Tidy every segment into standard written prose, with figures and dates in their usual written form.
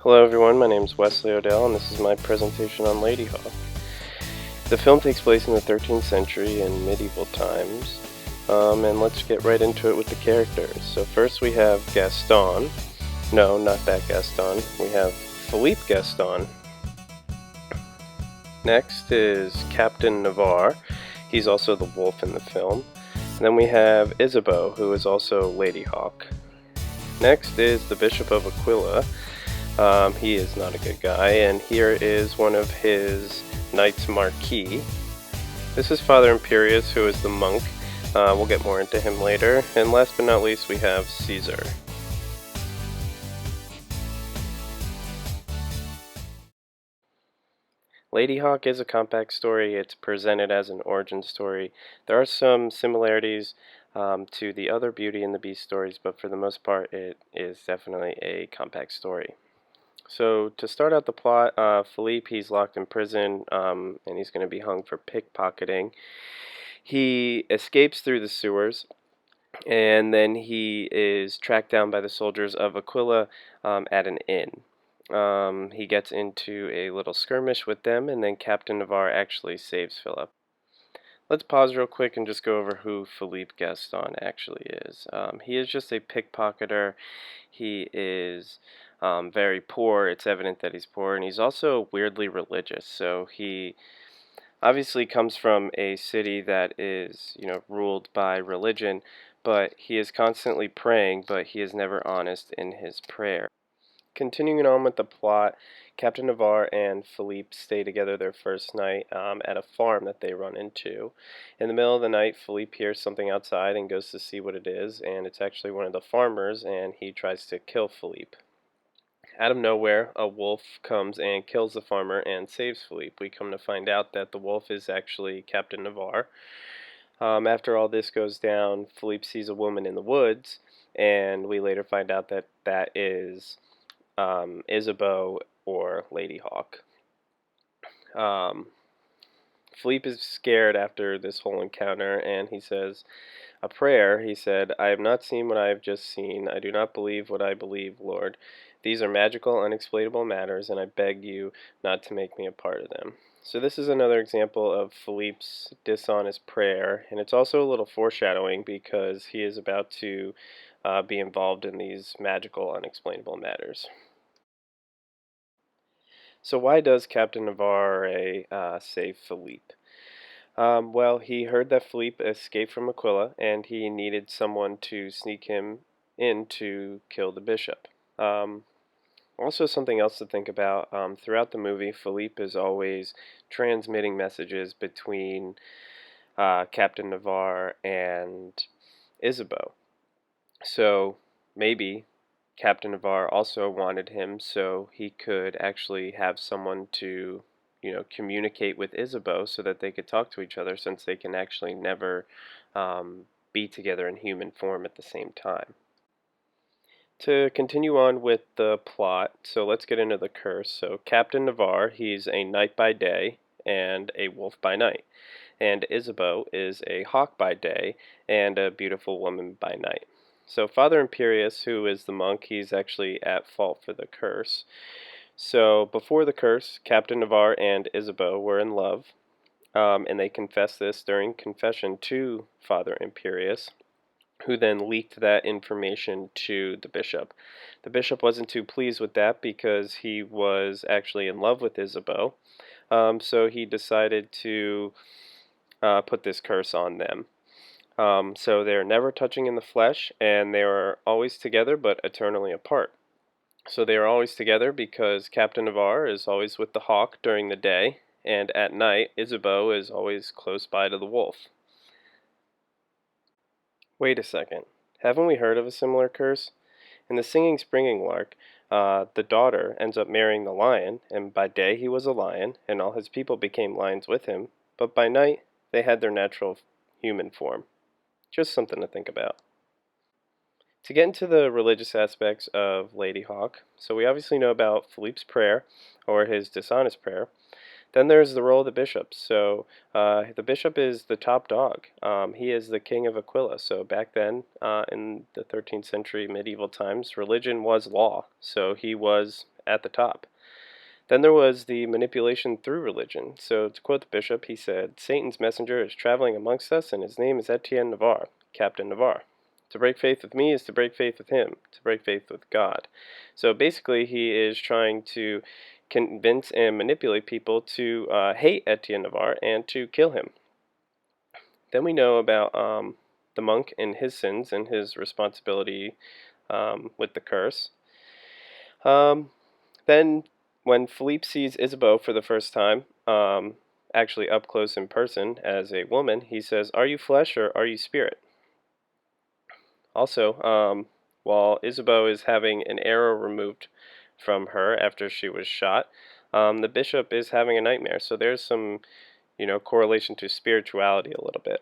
Hello everyone, my name is Wesley Odell and this is my presentation on Ladyhawke. The film takes place in the 13th century in medieval times, and let's get right into it with the characters. So first we have Gaston. No, not that Gaston. We have Philippe Gaston. Next is Captain Navarre. He's also the wolf in the film. And then we have Isabeau, who is also Ladyhawke. Next is the Bishop of Aquila. He is not a good guy, and here is one of his Knights Marquis. This is Father Imperius, who is the monk. We'll get more into him later. And last but not least, we have Caesar. Ladyhawke is a compact story. It's presented as an origin story. There are some similarities to the other Beauty and the Beast stories, but for the most part, it is definitely a compact story. So to start out the plot, Philippe, he's locked in prison, and he's going to be hung for pickpocketing. He escapes through the sewers, and then he is tracked down by the soldiers of Aquila at an inn. He gets into a little skirmish with them, and then Captain Navarre actually saves Philip. Let's pause real quick and just go over who Philippe Gaston actually is. He is just a pickpocketer. He is very poor. It's evident that he's poor, and he's also weirdly religious. So he obviously comes from a city that is, ruled by religion, but he is constantly praying, but he is never honest in his prayer. Continuing on with the plot, Captain Navarre and Philippe stay together their first night at a farm that they run into. In the middle of the night, Philippe hears something outside and goes to see what it is, and it's actually one of the farmers, and he tries to kill Philippe. Out of nowhere, a wolf comes and kills the farmer and saves Philippe. We come to find out that the wolf is actually Captain Navarre. After all this goes down, Philippe sees a woman in the woods, and we later find out that that is Isabeau or Ladyhawke. Philippe is scared after this whole encounter, and he says a prayer. He said, "I have not seen what I have just seen. I do not believe what I believe, Lord. These are magical, unexplainable matters, and I beg you not to make me a part of them." So this is another example of Philippe's dishonest prayer, and it's also a little foreshadowing because he is about to be involved in these magical, unexplainable matters. So why does Captain Navarre save Philippe? Well, he heard that Philippe escaped from Aquila, and he needed someone to sneak him in to kill the bishop. Um, Also, something else to think about, throughout the movie, Philippe is always transmitting messages between Captain Navarre and Isabeau. So maybe Captain Navarre also wanted him so he could actually have someone to, communicate with Isabeau so that they could talk to each other, since they can actually never be together in human form at the same time. To continue on with the plot, so let's get into the curse. So Captain Navarre, he's a knight by day and a wolf by night. And Isabeau is a hawk by day and a beautiful woman by night. So Father Imperius, who is the monk, he's actually at fault for the curse. So before the curse, Captain Navarre and Isabeau were in love, and they confessed this during confession to Father Imperius, who then leaked that information to the bishop. The bishop wasn't too pleased with that because he was actually in love with Isabeau, so he decided to put this curse on them. So they're never touching in the flesh, and they are always together but eternally apart. So they are always together because Captain Navarre is always with the hawk during the day, and at night Isabeau is always close by to the wolf. Wait a second. Haven't we heard of a similar curse? In the Singing Springing Lark, the daughter ends up marrying the lion, and by day he was a lion, and all his people became lions with him, but by night they had their natural human form. Just something to think about. To get into the religious aspects of Ladyhawke, so we obviously know about Philippe's prayer, or his dishonest prayer. Then there's the role of the bishop. So the bishop is the top dog. He is the king of Aquila. So back then, in the 13th century medieval times, religion was law. So he was at the top. Then there was the manipulation through religion. So, to quote the bishop, he said, Satan's messenger is traveling amongst us, and his name is Etienne Navarre, Captain Navarre. To break faith with me is to break faith with him, to break faith with God. So basically, he is trying to convince and manipulate people to hate Etienne Navarre and to kill him. Then we know about the monk and his sins and his responsibility with the curse. Then, when Philippe sees Isabeau for the first time, actually up close in person as a woman, he says, Are you flesh or are you spirit? Also, while Isabeau is having an arrow removed from her after she was shot, the bishop is having a nightmare. So there's some, correlation to spirituality a little bit.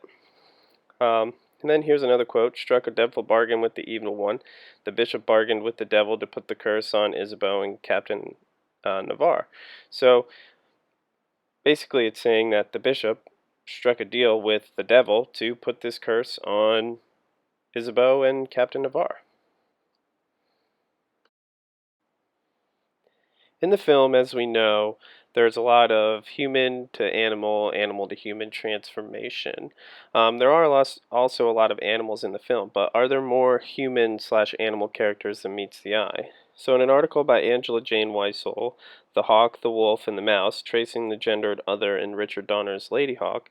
And then here's another quote: struck a devil bargain with the evil one. The bishop bargained with the devil to put the curse on Isabeau and Captain Navarre. So basically, it's saying that the bishop struck a deal with the devil to put this curse on Isabeau and Captain Navarre. In the film, as we know, there's a lot of human to animal, animal to human transformation. There are also a lot of animals in the film, but are there more human/animal characters than meets the eye? So, in an article by Angela Jane Weissel, The Hawk, the Wolf, and the Mouse, tracing the gendered other in Richard Donner's Ladyhawke,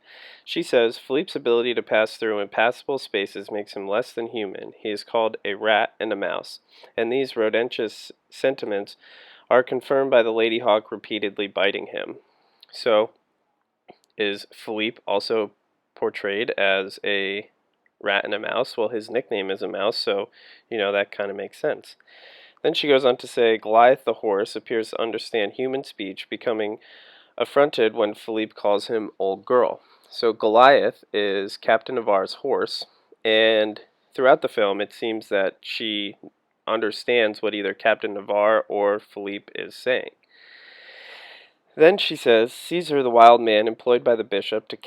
she says Philippe's ability to pass through impassable spaces makes him less than human. He is called a rat and a mouse, and these rodentious sentiments are confirmed by the Ladyhawke repeatedly biting him. So, is Philippe also portrayed as a rat and a mouse? Well, his nickname is a mouse, so, that kind of makes sense. Then she goes on to say, Goliath the horse appears to understand human speech, becoming affronted when Philippe calls him old girl. So Goliath is Captain Navarre's horse, and throughout the film it seems that she understands what either Captain Navarre or Philippe is saying. Then she says, Caesar, the wild man employed by the bishop to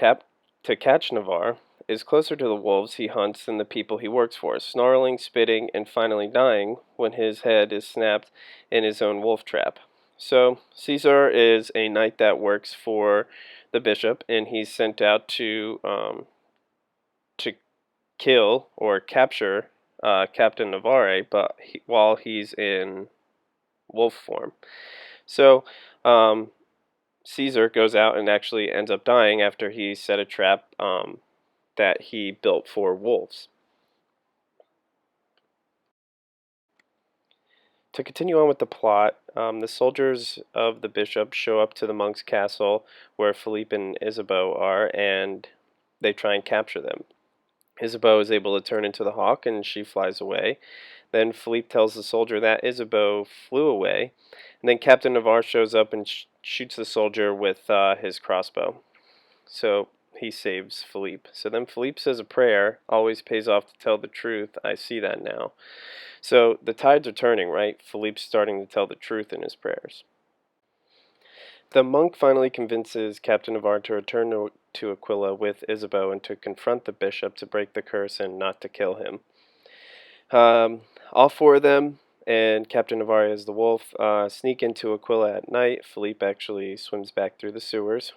catch Navarre, is closer to the wolves he hunts than the people he works for, snarling, spitting, and finally dying when his head is snapped in his own wolf trap. So Caesar is a knight that works for the bishop, and he's sent out to kill or capture Captain Navarre, but while he's in wolf form. So Caesar goes out and actually ends up dying after he set a trap that he built for wolves. To continue on with the plot, the soldiers of the bishop show up to the monk's castle where Philippe and Isabeau are, and they try and capture them. Isabeau is able to turn into the hawk, and she flies away. Then Philippe tells the soldier that Isabeau flew away, and then Captain Navarre shows up and shoots the soldier with his crossbow. So he saves Philippe. So then Philippe says a prayer, always pays off to tell the truth. I see that now. So the tides are turning, right? Philippe's starting to tell the truth in his prayers. The monk finally convinces Captain Navarre to return to Aquila with Isabeau and to confront the bishop to break the curse and not to kill him. All four of them and Captain Navarre as the wolf sneak into Aquila at night. Philippe actually swims back through the sewers.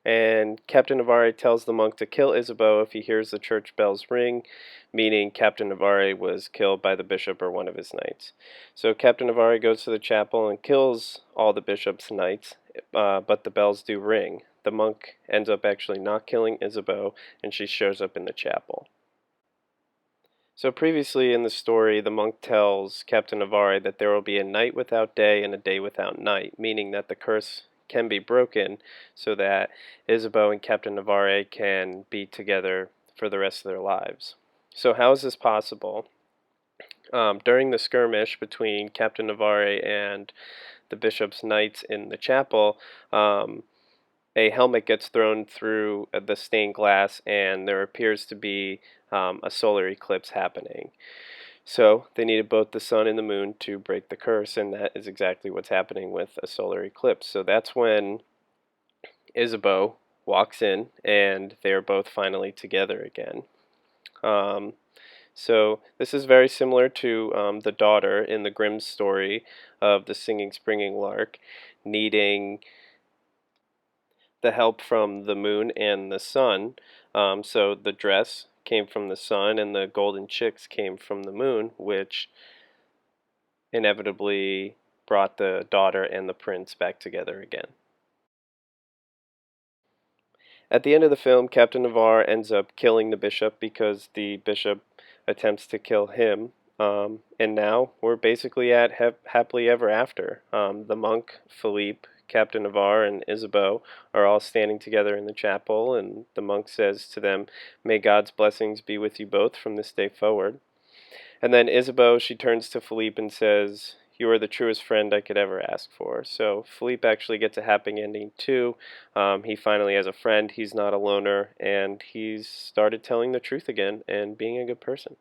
And Captain Navarre tells the monk to kill Isabeau if he hears the church bells ring, meaning Captain Navarre was killed by the bishop or one of his knights. So Captain Navarre goes to the chapel and kills all the bishop's knights, but the bells do ring. The monk ends up actually not killing Isabeau, and she shows up in the chapel. So previously in the story, the monk tells Captain Navarre that there will be a night without day and a day without night, meaning that the curse can be broken so that Isabeau and Captain Navarre can be together for the rest of their lives. So how is this possible? During the skirmish between Captain Navarre and the bishop's knights in the chapel, a helmet gets thrown through the stained glass, and there appears to be a solar eclipse happening. So they needed both the sun and the moon to break the curse, and that is exactly what's happening with a solar eclipse. So that's when Isabeau walks in, and they're both finally together again. So this is very similar to the daughter in the Grimm story of the singing springing lark needing the help from the moon and the sun. So the dress came from the sun and the golden chicks came from the moon, which inevitably brought the daughter and the prince back together again. At the end of the film, Captain Navarre ends up killing the bishop because the bishop attempts to kill him. And now we're basically at happily ever after. The monk, Philippe, Captain Navarre, and Isabeau are all standing together in the chapel, and the monk says to them, "May God's blessings be with you both from this day forward." And then Isabeau, she turns to Philippe and says, "You are the truest friend I could ever ask for." So Philippe actually gets a happy ending too. He finally has a friend. He's not a loner, and he's started telling the truth again and being a good person.